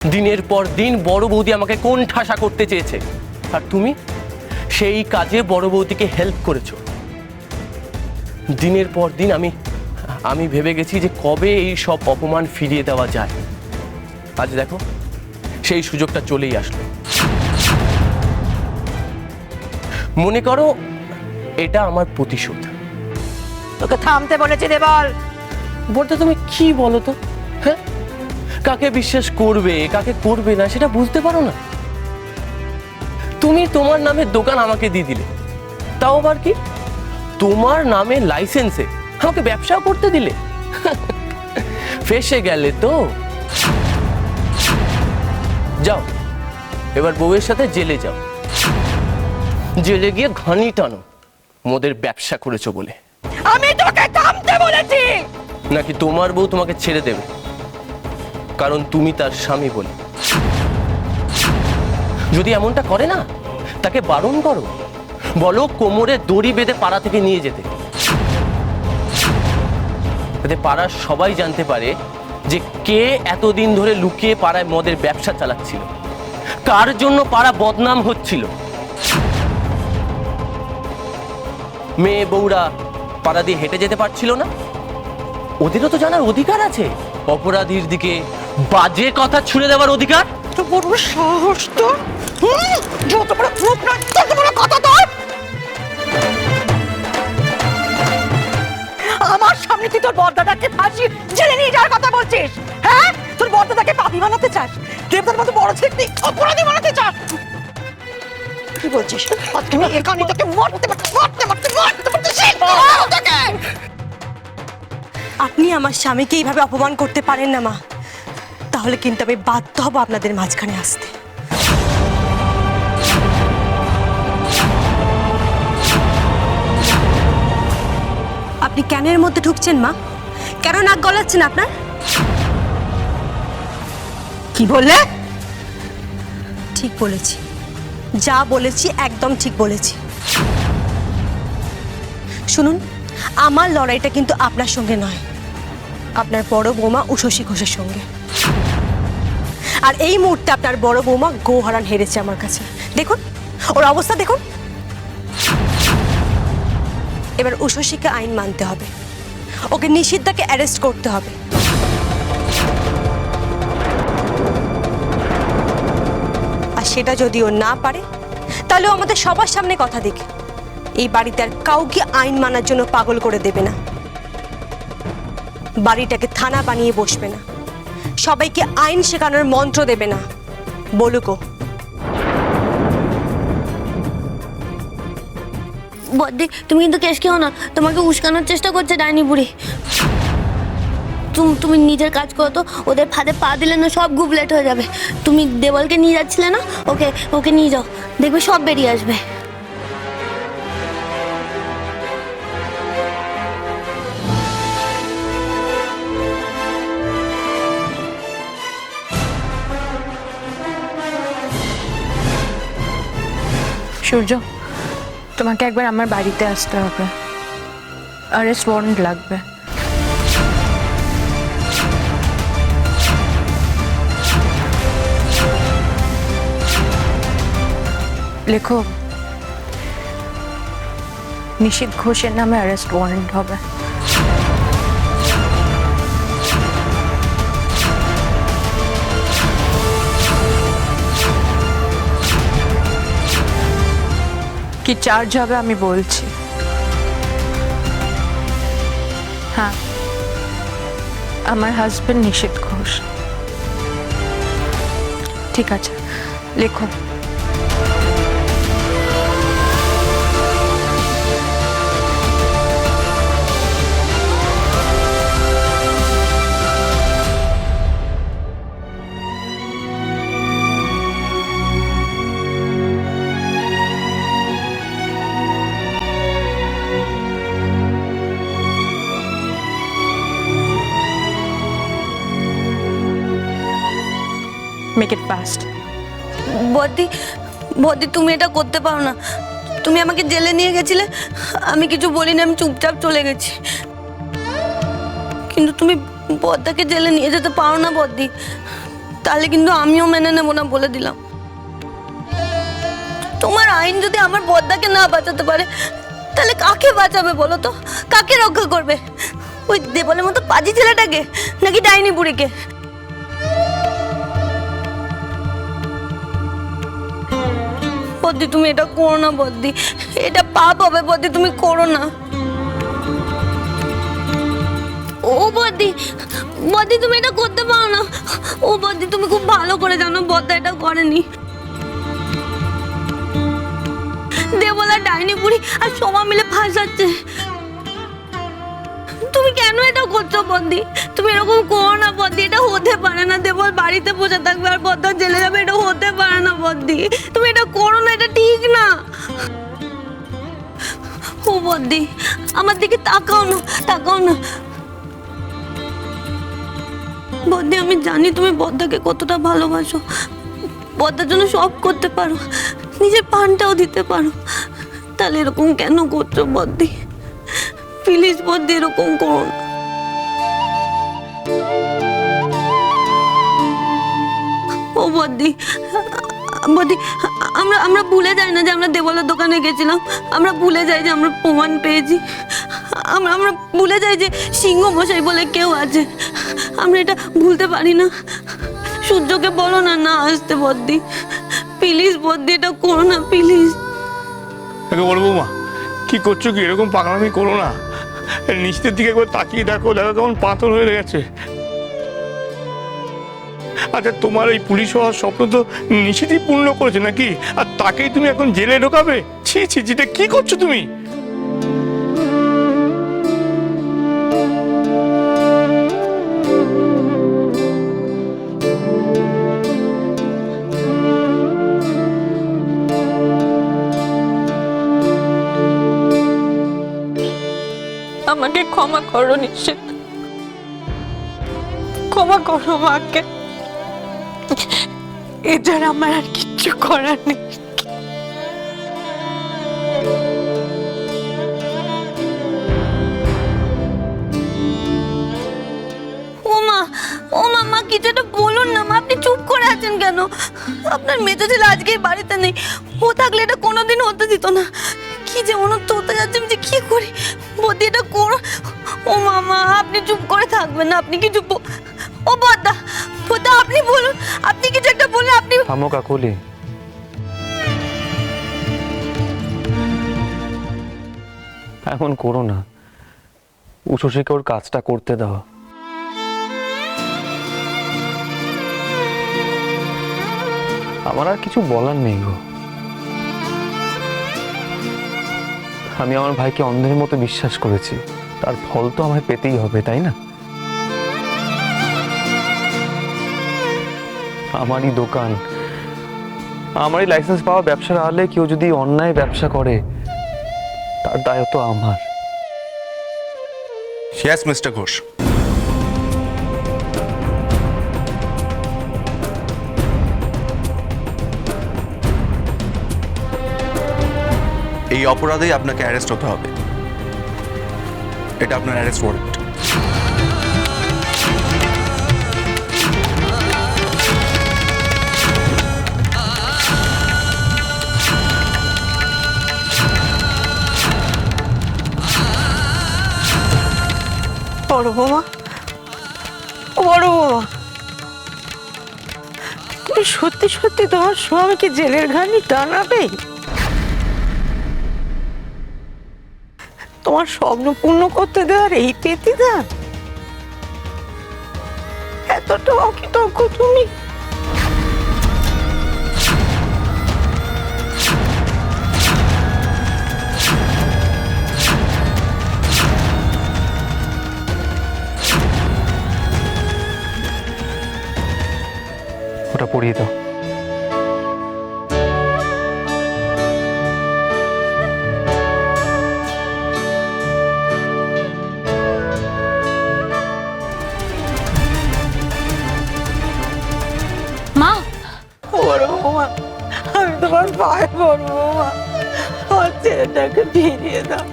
দিনের পর দিন বড় বৌদি আমাকে কোন ঠাসা করতে চেয়েছে, আর তুমি সেই কাজে বড় বৌদিকে হেল্প করেছো। দিনের পর দিন আমি ভেবে গেছি যে কবে এই সব অপমান ফিরিয়ে দেওয়া যায়। আজ দেখো সেই সুযোগটা চলেই আসলো। মনে করো এটা আমার প্রতিশোধ। তোকে থামতে বলেছি দেবল। বলতে তুমি কি বলো তো? হ্যাঁ, কাকে বিশ্বাস করবে কাকে করবে না সেটা বুঝতে পারো না। তুমি তোমার নামে দোকান আমাকে দিয়ে দিলে, তাও আবার কি তোমার নামে লাইসেন্সে আমাকে ব্যবসা করতে দিলে। ফেসে গেলে তো। যাও এবার বউয়ের সাথে জেলে যাও, জেলে গিয়ে ঘানি টানো মোদের ব্যবসা করেছো বলে। আমি তোকে থামতে বলেছি। নাকি তোমার বউ তোমাকে ছেড়ে দেবে কারণ তুমি তার স্বামী বলে? যদি এমনটা করে না তাকে বারণ করো, বলো কোমরে দড়ি বেঁধে পাড়া থেকে নিয়ে যেতে, যাতে পাড়ার সবাই জানতে পারে যে কে এতদিন ধরে লুকিয়ে পাড়ায় মদের ব্যবসা চালাচ্ছিল, কার জন্য পাড়া বদনাম হচ্ছিল। মেয়ে বউরা পাড়া দিয়ে হেঁটে যেতে পারছিল না, ওদেরও তো জানার অধিকার আছে। অপরাধীর দিকে বাজে কথা ছুড়ে দেওয়ার অধিকার। তো বড় সাহস তো, যত বড় মুখ না তত বড় কথা তোর। আমার সামনে তুই তোর বড়দাদাকে ফাঁসি জেলে নিয়ে যাওয়ার কথা বলছিস? হ্যাঁ, তোর বড়দাদাকে পাপী বানাতে চাস, দেবদার মতো বড় ছেলে অপরাধী বানাতে চাস। কি বলছিস? আর তুমি এখানে তোকে মারতে আপনি আমার স্বামীকে এইভাবে অপমান করতে পারেন না মা, তাহলে কিন্তু আমি বাধ্য হব আপনাদের মাঝখানে আসতে। আপনি কেন এর মধ্যে ঢুকছেন মা? কেন নাক গলাচ্ছেন আপনার? কি বললে? ঠিক বলেছি, যা বলেছি একদম ঠিক বলেছি। শুনুন, আমার লড়াইটা কিন্তু আপনার সঙ্গে নয়, আপনার বড় বৌমা উষসী ঘোষের সঙ্গে। আর এই মুহূর্তে আপনার বড় বৌমা গোহারান হেরেছে আমার কাছে। দেখুন ওর অবস্থা দেখুন। এবার উষসীকে আইন মানতে হবে, ওকে নিষিদ্ধকে অ্যারেস্ট করতে হবে। আর সেটা যদি ও না পারে তাহলে ও আমাদের সবার সামনে কথা দিক, এই বাড়িতে আর কাউকে আইন মানার জন্য পাগল করে দেবে না, বাড়িটাকে থানা বানিয়ে বসবে না, সবাইকে আইন শেখানোর মন্ত্র দেবে না। বলুকো। বদ্দি, তুমি কিন্তু কেস খেও না, তোমাকে উস্কানোর চেষ্টা করছে ডাইনি বুড়ি। তুমি নিজের কাজ করো তো, ওদের ফাঁদে পা দিলে না সব গুবলেট হয়ে যাবে। তুমি দেবলকে নিয়ে যাচ্ছিলে না, ওকে নিয়ে যাও, দেখবে সব বেরিয়ে আসবে। সূর্য, তোমাকে একবার আমার বাড়িতে আসতে হবে, অ্যারেস্ট ওয়ারেন্ট লাগবে। লেখো, নিশীথ ঘোষের নামে অ্যারেস্ট ওয়ারেন্ট হবে। কি চার্জ হবে আমি বলছি। হ্যাঁ, আমার হাজবেন্ড নিশীথ ঘোষ। ঠিক আছে, লেখো। Make it fast. বদ্দি, তুমি এটা করতে পারো না। তুমি আমাকে জেলে নিয়ে গেছিলে, আমি কিছু বলিনি, আমি চুপচাপ চলে গেছি। কিন্তু তুমি বদ্দাকে জেলে নিয়ে যেতে পারো না বদ্দি। তাহলে কিন্তু আমিও মেনে নেবো না, বলে দিলাম। তোমার আইন যদি আমার বদ্দাকে না বাঁচাতে পারে, তাহলে কাকে বাঁচাবে বলো তো? কাকে রক্ষা করবে? ওই দেবলের মতো পাজি ছেলেটাকে, নাকি ডাইনি বুড়িকে? বদ্দি তুমি এটা করো না বদ্দি, এটা পাপ হবে বদ্দি, তুমি করো না। ও বদ্দি, বদ্দি তুমি এটা করতে পারো না। ও বদ্দি তুমি খুব ভালো করে জানো বদ্দা এটা করেনি। দেবলা ডাইনি বুড়ি আর সোমা মিলে ফাঁসাচ্ছে। তুমি কেন এটা করছো বদ্দি? তুমি এরকম করো না বদ্দি, এটা হতে পারে না। দেবল বাড়িতে বসে থাকবে আর বদ্দা জেলে যাবে, এটা হতে পারে না বদ্দি। তুমি এটা করো না, এটা ঠিক না। ও বদ্দি আমার দিকে তাকাও না, তাকাও না বদ্দি। আমি জানি তুমি বদ্দাকে কতটা ভালোবাসো, বদ্দার জন্য সব করতে পারো, নিজের পানটাও দিতে পারো। তাহলে এরকম কেন করছো বদ্দি? প্লিজ বদ্দি এরকম করো না। ও বদ্দি, বদ্দি আমরা ভুলে যাই না যে আমরা দেবলার দোকানে গেছিলাম, আমরা ভুলে যাই যে আমরা প্রমাণ পেয়েছি, আমরা ভুলে যাই যে সিংহ মশাই বলে কেউ আছে। আমরা এটা ভুলতে পারি না। সূর্যকে বলো না না আসতে বদ্দি, প্লিজ বদ্দি এটা করো না প্লিজ। বলবো মা, কি করছো? কি এরকম পাগলামি করো না। নিচের দিকে একবার তাকিয়ে দেখো, দেখো কেমন পাথর হয়ে গেছে। আচ্ছা তোমার এই পুলিশ হওয়ার স্বপ্ন তো নিশ্চিতই পূর্ণ করেছে নাকি? আর তাকেই তুমি এখন জেলে ঢোকাবে? ছি ছি, যেটা কি করছো তুমি? আমাকে ক্ষমা করো নিশ্চিত, ক্ষমা করো মাকে। এছাড়া আমার আর কিচ্ছু করার নেই। ও মা কিছু একটা বলুন না মা, আপনি চুপ করে আছেন কেন? আপনার মেজো ছেলে আজকে বাড়িতে নেই, ও থাকলে এটা কোনোদিন হতে দিত না। কি যে অনর্থ হতে যাচ্ছে, আমি যে কি করি? বদ্দি এটা করো। ও মামা আপনি চুপ করে থাকবেন না, আপনি কিছু ও বদ্দা, বদ্দা আপনি বলুন, আপনি কিছু একটা বলুন। আপনি থামো কাকুলি, এমন করো না। উচ্ছ্বসীকে ওর কাজটা করতে দাও। আমার আর কিছু বলার নেই গো। আমি আমার ভাইকে অন্ধের মতো বিশ্বাস করেছি, তার ফল তো আমায় পেতেই হবে, তাই না? আমারই দোকান, আমারই লাইসেন্স পাওয়া ব্যবসার আড়ালে কেউ যদি অন্যায় ব্যবসা করে, তার দায় তো আমার। Yes, Mr. ঘোষ। এই অপরাধেই আপনাকে অ্যারেস্ট হতে হবে। এটা আপনার অ্যারেস্ট ওয়ারেন্ট। বড় বৌমা, ও বড় বৌমা, তুমি সত্যি সত্যি তোমার স্বামীকে জেলের ঘানি টানাবে? তোমার স্বপ্ন পূর্ণ করতে দেওয়ার এই পেতিদান? এতটা অকৃতজ্ঞ তুমি? ওটা পড়িয়ে দাও। মা, বড় বৌমা, আমি তোমার পায়ে বড় বৌমা, আমার ছেলেটাকে ফিরিয়ে দাও।